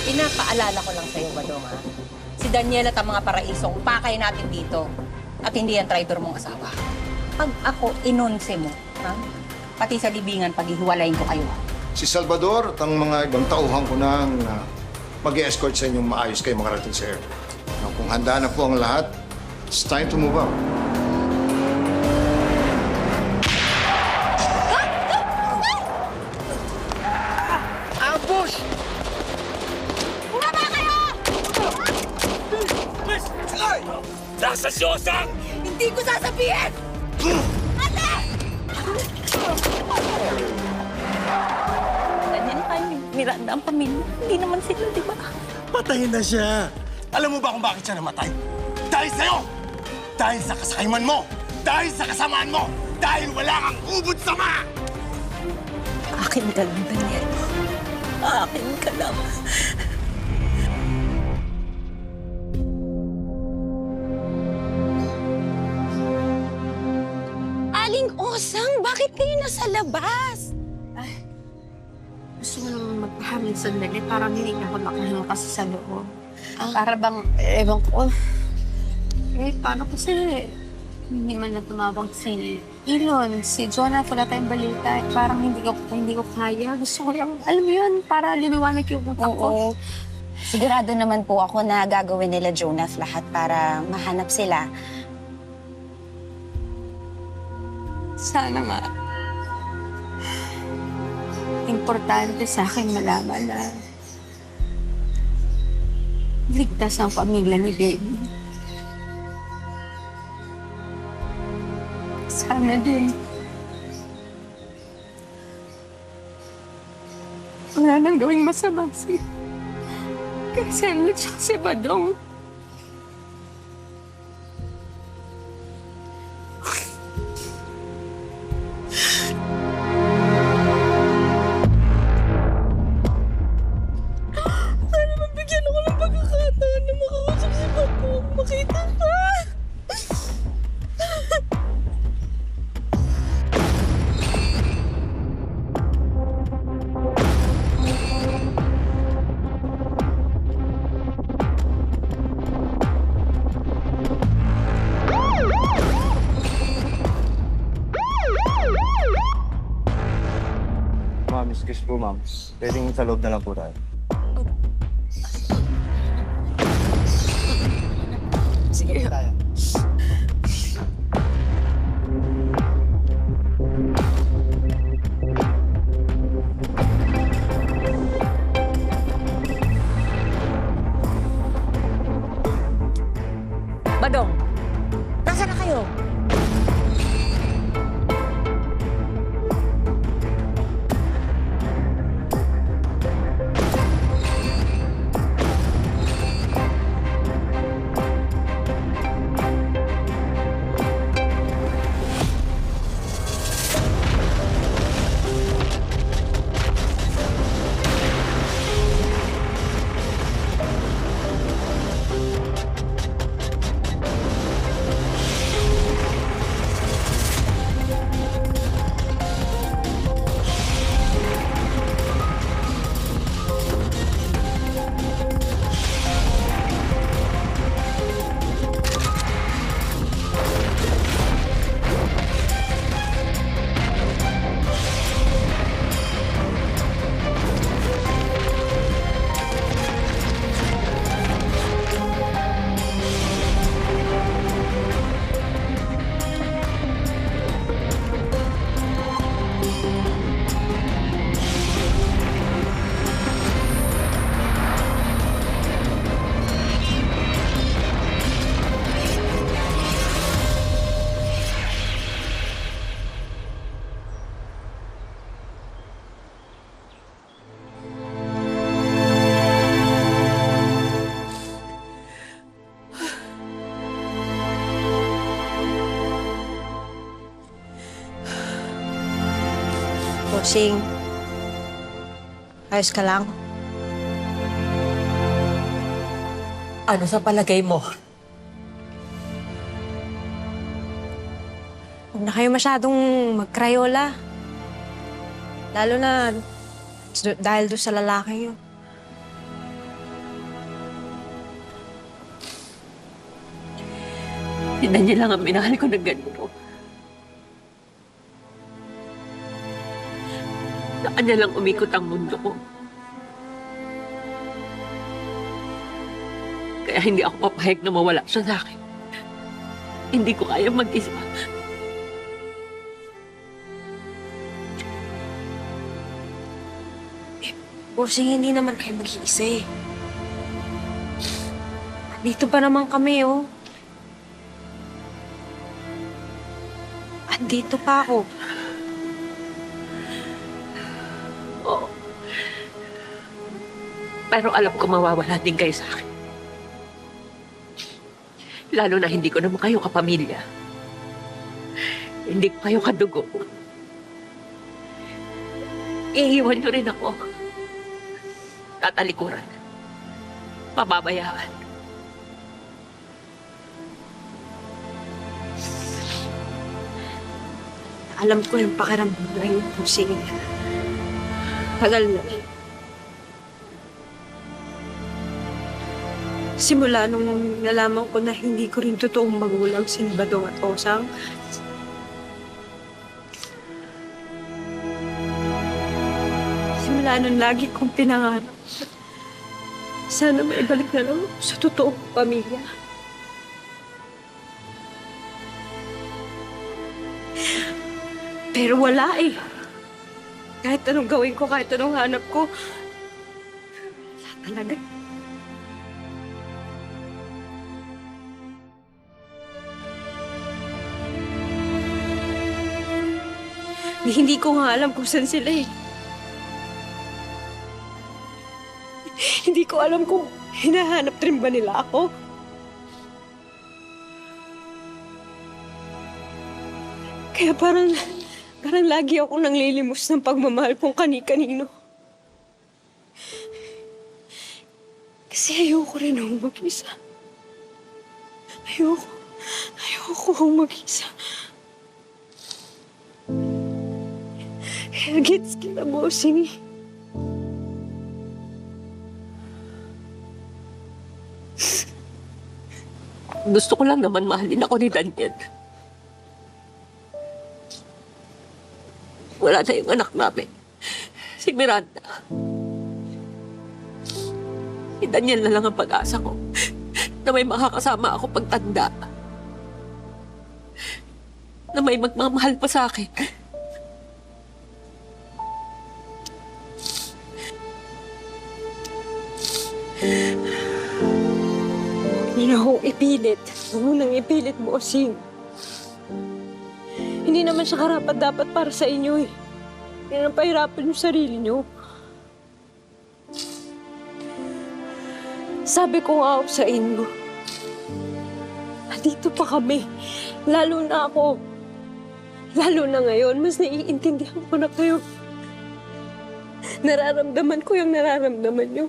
Pinapaalala ko lang sa'yo, Badong, ha? Si Daniel at ang mga paraisong pakay natin dito. At hindi ang traitor mong asawa. Pag ako inonse mo, ha? Pati sa libingan, paghihiwalayin ko kayo. Si Salvador at ang mga ibang tauhan ko nang mag-escort sa inyong maayos kayo makarating sa airport. Now, kung handa na po ang lahat, it's time to move out. Ambush! Bumaba kayo! Ay! Nasa siyosang! Hindi ko sasabihin! Ate! Ganyan tayo ni Miranda ang pamilya. Hindi naman sila, di ba? Patayin na siya. Alam mo ba kung bakit siya namatay? Dahil sa'yo! Dahil sa kasakayman mo! Dahil sa kasamaan mo! Dahil wala kang ubod sama! Akin ka lang, Daniel. Akin ka lang. Aling Osang, bakit kayo nasa labas? Gusto mo naman magpahamil sandali para hindi na ako makahinga kasi sa loob. Ah. Para bang, ewan ko, paano kasi hindi man na tumawag si Elon, si Jonah, wala tayong balita. Parang hindi ko kaya. Gusto ko lang, alam mo yun, para liwanag yung utak ko. Oo. Sigurado naman po ako na gagawin nila Jonas lahat para mahanap sila. Sana nga. Importante sa akin malaman na ligtas ang pamilya ni Baby. Sana din. Wala nang gawing masama si Cassandra at si Badong. Sana mabigyan ako ng pagkakataon na makausap si Badong. Makita ka! Ma'am, excuse po, ma'am. Pwedeng sa loob na lang po tayo. Sige. Badong, nasaan na kayo? Bossing, ayos ka lang? Ano sa palagay mo? Huwag na kayo masyadong magkrayola. Lalo na dahil doon sa lalaki yun. Si Daniel lang ang minahal ko ng ganito. Sa kanya lang umikot ang mundo ko. Kaya hindi ako papahayag na mawala siya sa akin. Hindi ko kaya mag-isa. Bossing, hindi naman kayo mag-iisa eh. Dito pa naman kami, oh. At dito pa ako. Oo. Pero alam ko mawawala din kayo sa akin. Lalo na hindi ko naman kayo kapamilya. Hindi ko kayo kadugo. Iiwan niyo rin ako. Tatalikuran. Pababayaan. Alam ko yung pakiramdam na yung pusing. Tagal na. Simula nung nalaman ko na hindi ko rin totoong magulang si Badong at Osang, simula nung lagi kong pinangarap, sana maibalik na lang ako sa totoong pamilya. Pero wala eh. Kahit anong gawin ko, kahit anong hanap ko, wala talaga. Hindi ko nga alam kung saan sila eh. Hindi ko alam kung hinahanap rin ba nila ako. Kaya parang lagi ako nanglilimos ng pagmamahal kung kani-kanino. Kasi ayoko rin akong mag-isa. Ayoko akong mag-isa. Kaya gets kita, bossing. Gusto ko lang naman mahalin ako ni Daniel. Wala na yung anak namin. Si Miranda. Si Daniel na lang ang pag-asa ko na may makakasama ako pagtanda. Na may magmamahal pa sa akin. Hindi na akong ipilit. Huwag mo nang ipilit, bossing. Hindi naman siya karapat-dapat para sa inyo eh. Hindi na pahirapan yung sarili niyo. Sabi ko nga sa inyo, dito pa kami. Lalo na ako. Lalo na ngayon, mas naiintindihan ko na kayo. Nararamdaman ko yung nararamdaman niyo.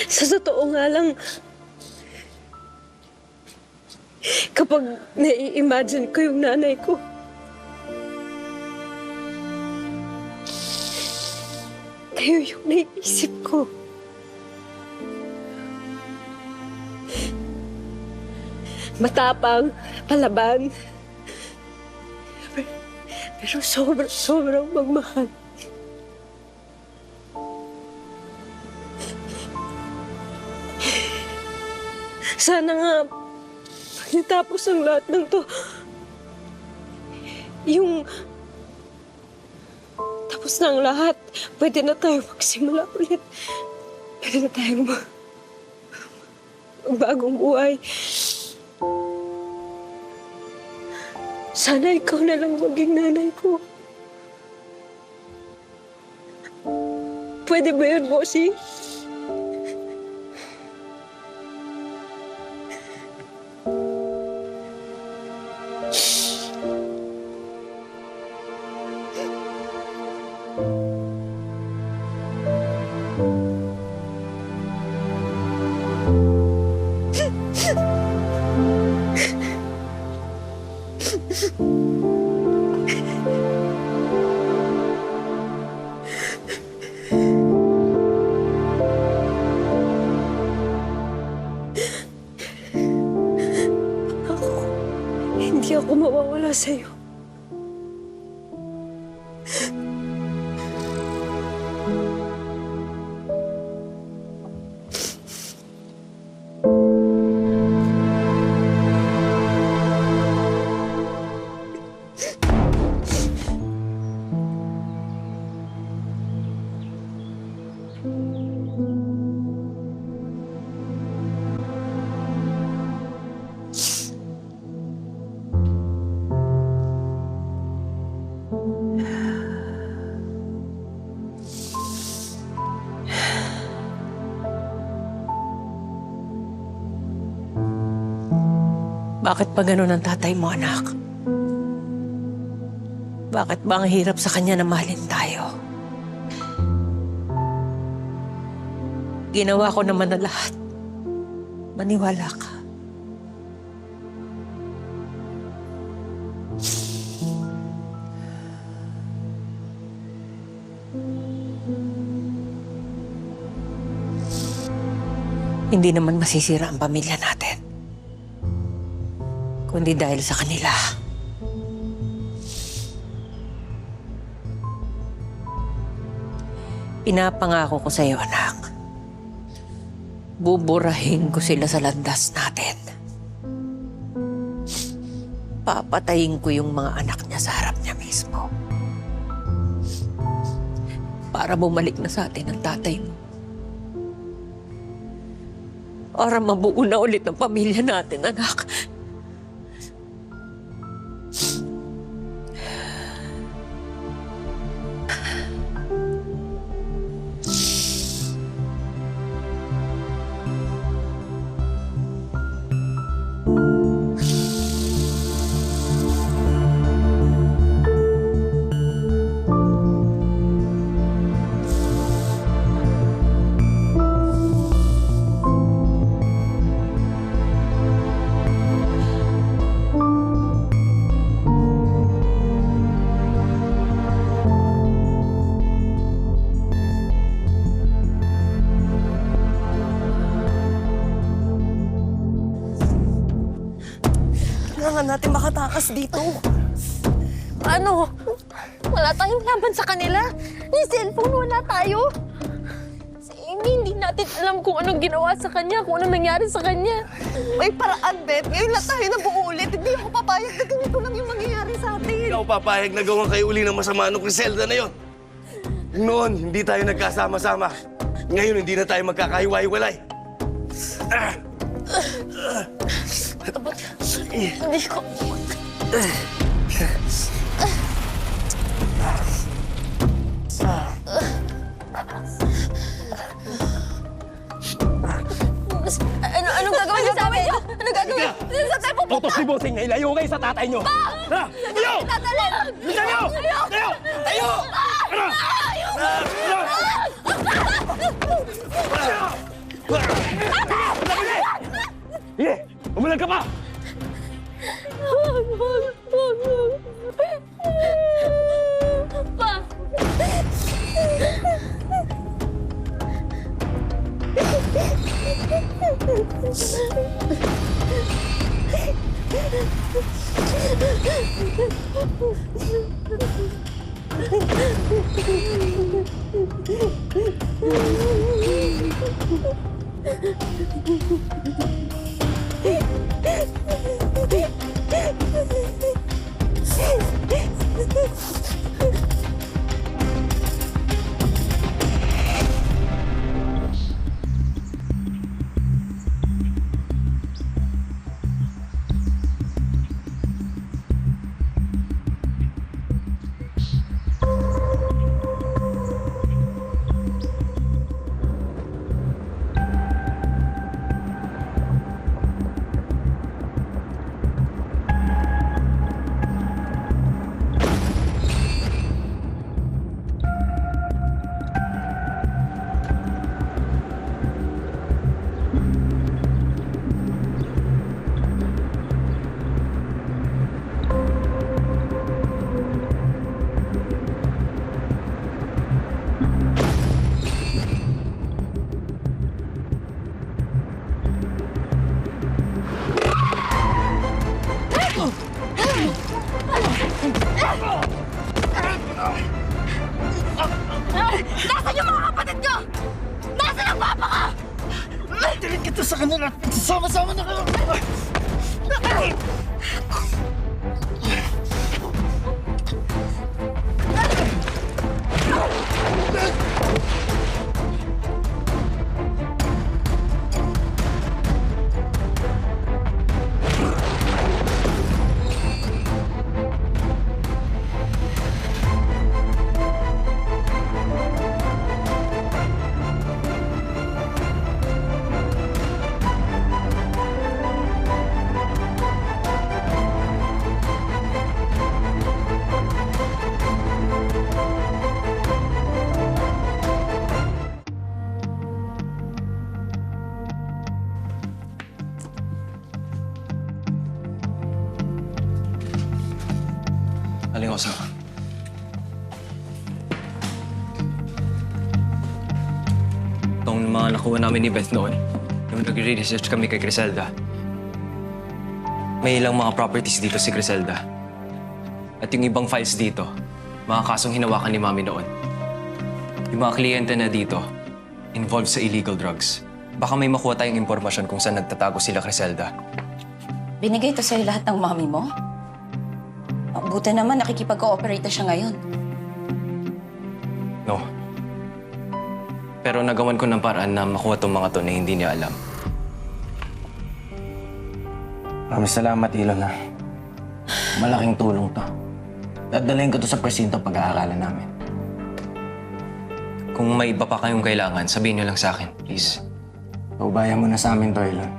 Sa totoo nga lang, kapag nai-imagine ko yung nanay ko, kayo yung naiisip ko. Matapang, palaban, pero sobrang magmahal. Sana nga, pagkatapos ang lahat ng to, yung tapos na ang lahat, pwede na tayo magsimula ulit. Pwede na tayong magbagong buhay. Sana ikaw na lang maging nanay ko. Pwede ba yun, bossing? ginawa sa'yo. Bakit pa ganun ang tatay mo, anak? Bakit ba ang hirap sa kanya na mahalin tayo? Ginawa ko naman na lahat. Maniwala ka. Hindi naman masisira ang pamilya natin. Kundi dahil sa kanila. Pinapangako ko sa iyo, anak. Buburahin ko sila sa landas natin. Papatayin ko yung mga anak niya sa harap niya mismo. Para bumalik na sa atin ang tatay mo. Para mabuo na ulit ang pamilya natin, anak. Kailangan natin makatakas dito. Ano? Wala tayong laban sa kanila. Yung cellphone, wala tayo. Si Amy, hindi natin alam kung anong ginawa sa kanya, kung anong nangyari sa kanya. May paraan, Beth. Ngayon lang tayo nabuo ulit. Hindi ako papayag na ganito lang yung mangyayari sa atin. Hindi ako papayag na gawin kayo uli ng masama nung Griselda na yon. Noon, hindi tayo nagkasama-sama. Ngayon, hindi na tayo magkakahiwa-hiwalay. Hindi ko... Anong gagawin niyo sa amin? Anong gagawin? Sa tayo pupunta? Utos si Bossing na ilayo kayo sa tatay nyo. Ha? Ilayo! Tatalin! Ilayo! Ilayo! Ilayo! Sige! Umulan ka pa! Pa! Dadalhin kita sa kanila at magsasama-sama na kayo! Aling Oso. Itong mga nakuha namin ni Beth noon, nung nagre-research kami kay Griselda, may ilang mga properties dito si Griselda. At yung ibang files dito, mga kasong hinawakan ni Mami noon. Yung mga kliyente na dito, involved sa illegal drugs. Baka may makuha tayong impormasyon kung saan nagtatago sila Griselda. Binigay to sa'yo lahat ng mami mo? Buti naman nakikipag-cooperate na siya ngayon. No. Pero nagawan ko ng paraan na makuha tong mga to na hindi niya alam. Maraming salamat, Ilon, ha. Malaking tulong to. Dadalhin ko to sa presinto pag-aaralan namin. Kung may iba pa kayong kailangan, sabihin niyo lang sa akin, please. Paubayan mo na sa amin to, Ilon.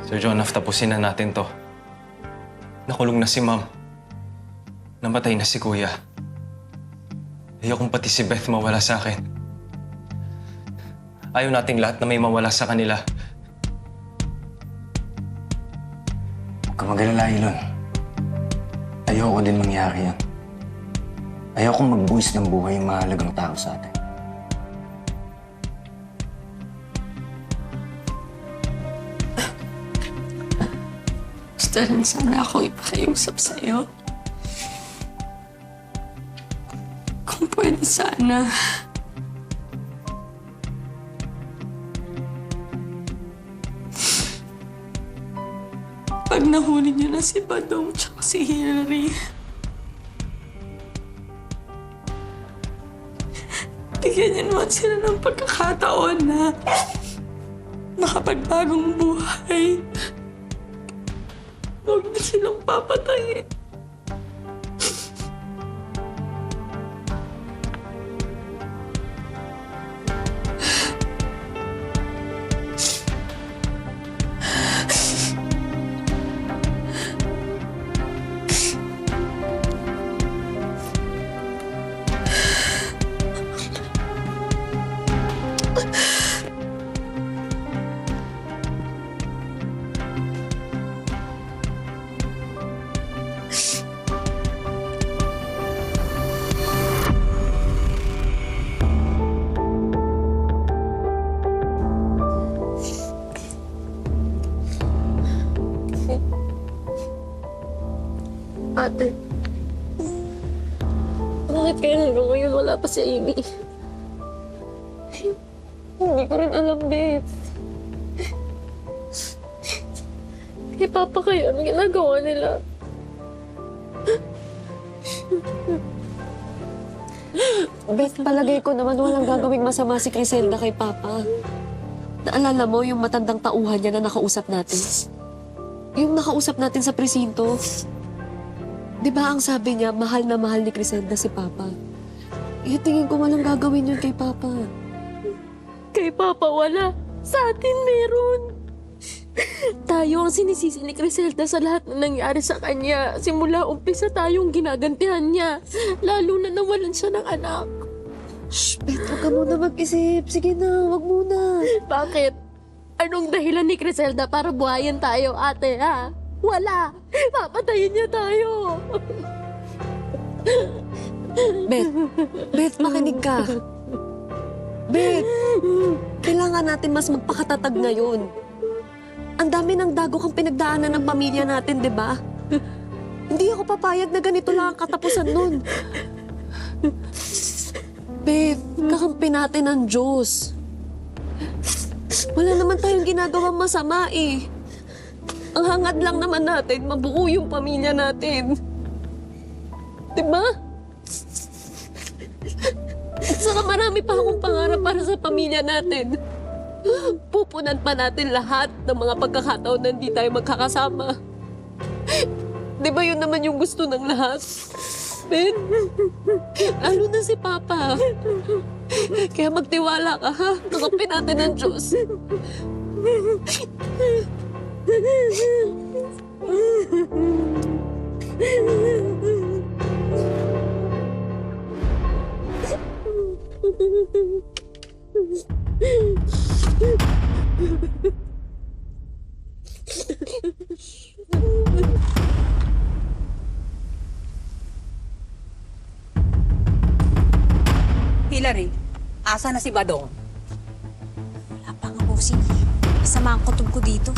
Sir Jonath, tapusin na natin to. Nakulong na si Ma'am. Namatay na si Kuya. Ayokong pati si Beth mawala sa akin. Ayaw nating lahat na may mawala sa kanila. Huwag ka mag-alala, Ilon. Ayoko din mangyari yan. Ayokong magbuwis ng buhay yung mahalagang tao sa atin. Gusto rin sana ako ipakiusap sa'yo. Kung pwede sana. Pag nahuli niyo na si Badong tsaka si Hillary, bigyan niyo naman sila ng pagkakataon na makapagbagong buhay. Huwag na silang papatayin. Ate, bakit kaya hanggang ngayon wala pa si Amy? Hindi ko rin alam, babe. Kay Papa kaya ang ginagawa nila? Beth, palagay ko naman walang gagawing masama si Griselda kay Papa. Naalala mo yung matandang tauhan niya na nakausap natin? Yung nakausap natin sa presinto. Di ba ang sabi niya, mahal na mahal ni Griselda si Papa? Tingin ko walang gagawin yun kay Papa. Kay Papa wala. Sa atin meron. Tayo ang sinisisi ni Griselda sa lahat na nangyari sa kanya. Simula umpisa tayong ginagantihan niya. Lalo na nawalan siya ng anak. Shh, Beth, huwag ka muna mag-isip. Sige na, wag muna. Bakit? Anong dahilan ni Griselda para buhayin tayo, ate, ha? Wala! Papatayin niya tayo! Beth, makinig ka. Beth, kailangan natin mas magpakatatag ngayon. Ang dami ng dago kang pinagdaanan ng pamilya natin, di ba? Hindi ako papayag na ganito lang ang katapusan nun. Beth, kakampi natin ang Diyos. Wala naman tayong ginagawang masama eh. Ang hangad lang naman natin, mabuo yung pamilya natin. Diba? At saka marami pa akong pangarap para sa pamilya natin. Pupunan pa natin lahat ng mga pagkakataon na hindi tayo magkakasama. Diba yun naman yung gusto ng lahat? Ben, lalo na si Papa. Kaya magtiwala ka, ha? Nakapin natin ng Diyos. Hillary, asa na si Badong? Wala pa nga, bossing. Masama ang kutob ko dito.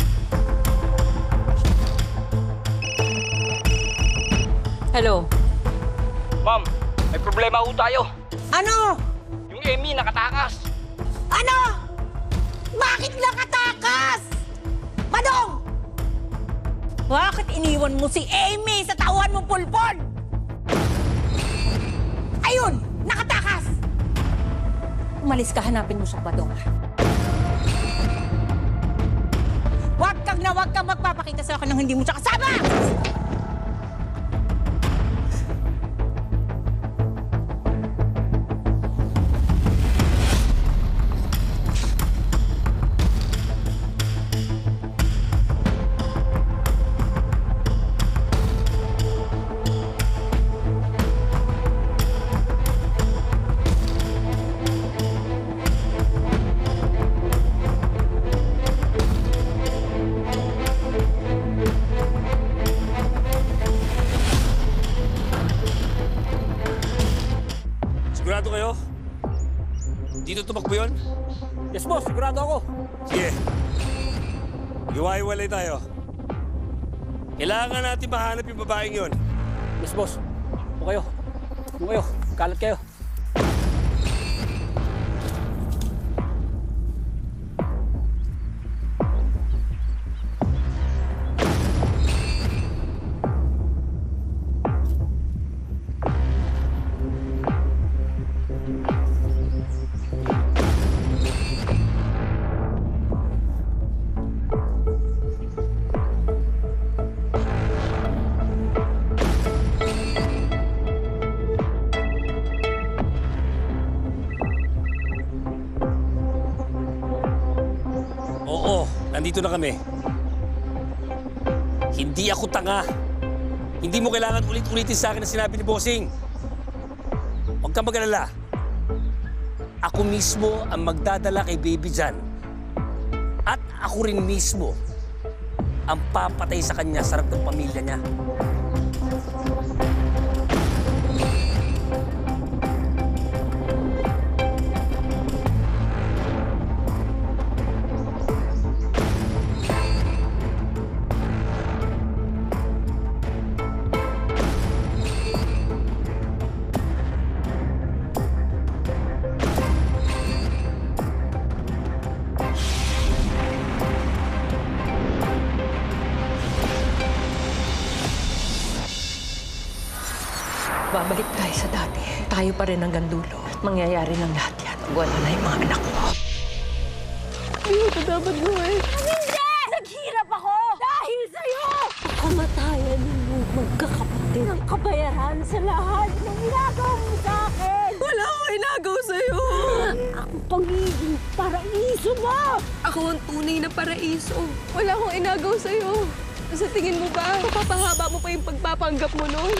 Hello? Ma'am, may problema ho tayo. Ano? Yung Amy nakatakas. Ano? Bakit nakatakas? Badong! Bakit iniwan mo si Amy sa tauhan mo, Pulpon? Ayun! Nakatakas! Umalis ka, hanapin mo siya, Badong. Huwag kang magpapakita sa akin nang hindi mo siya kasama! Sigurado kayo? Dito tumakbo yun? Yes, boss. Sigurado ako. Sige. Iwa-iwalay tayo. Kailangan natin mahanap yung babaeng yun. Yes, boss. Doon kayo. Doon kayo. Kalat kayo. Oo, nandito na kami. Hindi ako tanga. Hindi mo kailangan ulit-ulitin sa akin ang sinabi ni Bossing. Huwag kang mag-alala. Ako mismo ang magdadala kay Baby Jan. At ako rin mismo ang papatay sa kanya sa harap ng pamilya niya. Babalik tayo sa dati. Tayo pa rin hanggang dulo. At mangyayari ng lahat yan. Wala na yung mga anak mo. Ayun, dapat mo eh. Hindi! Naghirap ako! Dahil sa'yo! Kamatayan ninyo magkakapatid ang kabayaran sa lahat ng inagaw mo sa akin! Wala akong inagaw sa'yo! Ang pagiging paraiso mo! Ako ang tunay na paraiso. Wala akong inagaw sa'yo. Sa tingin mo ba, mapapahaba mo pa yung pagpapanggap mo nun?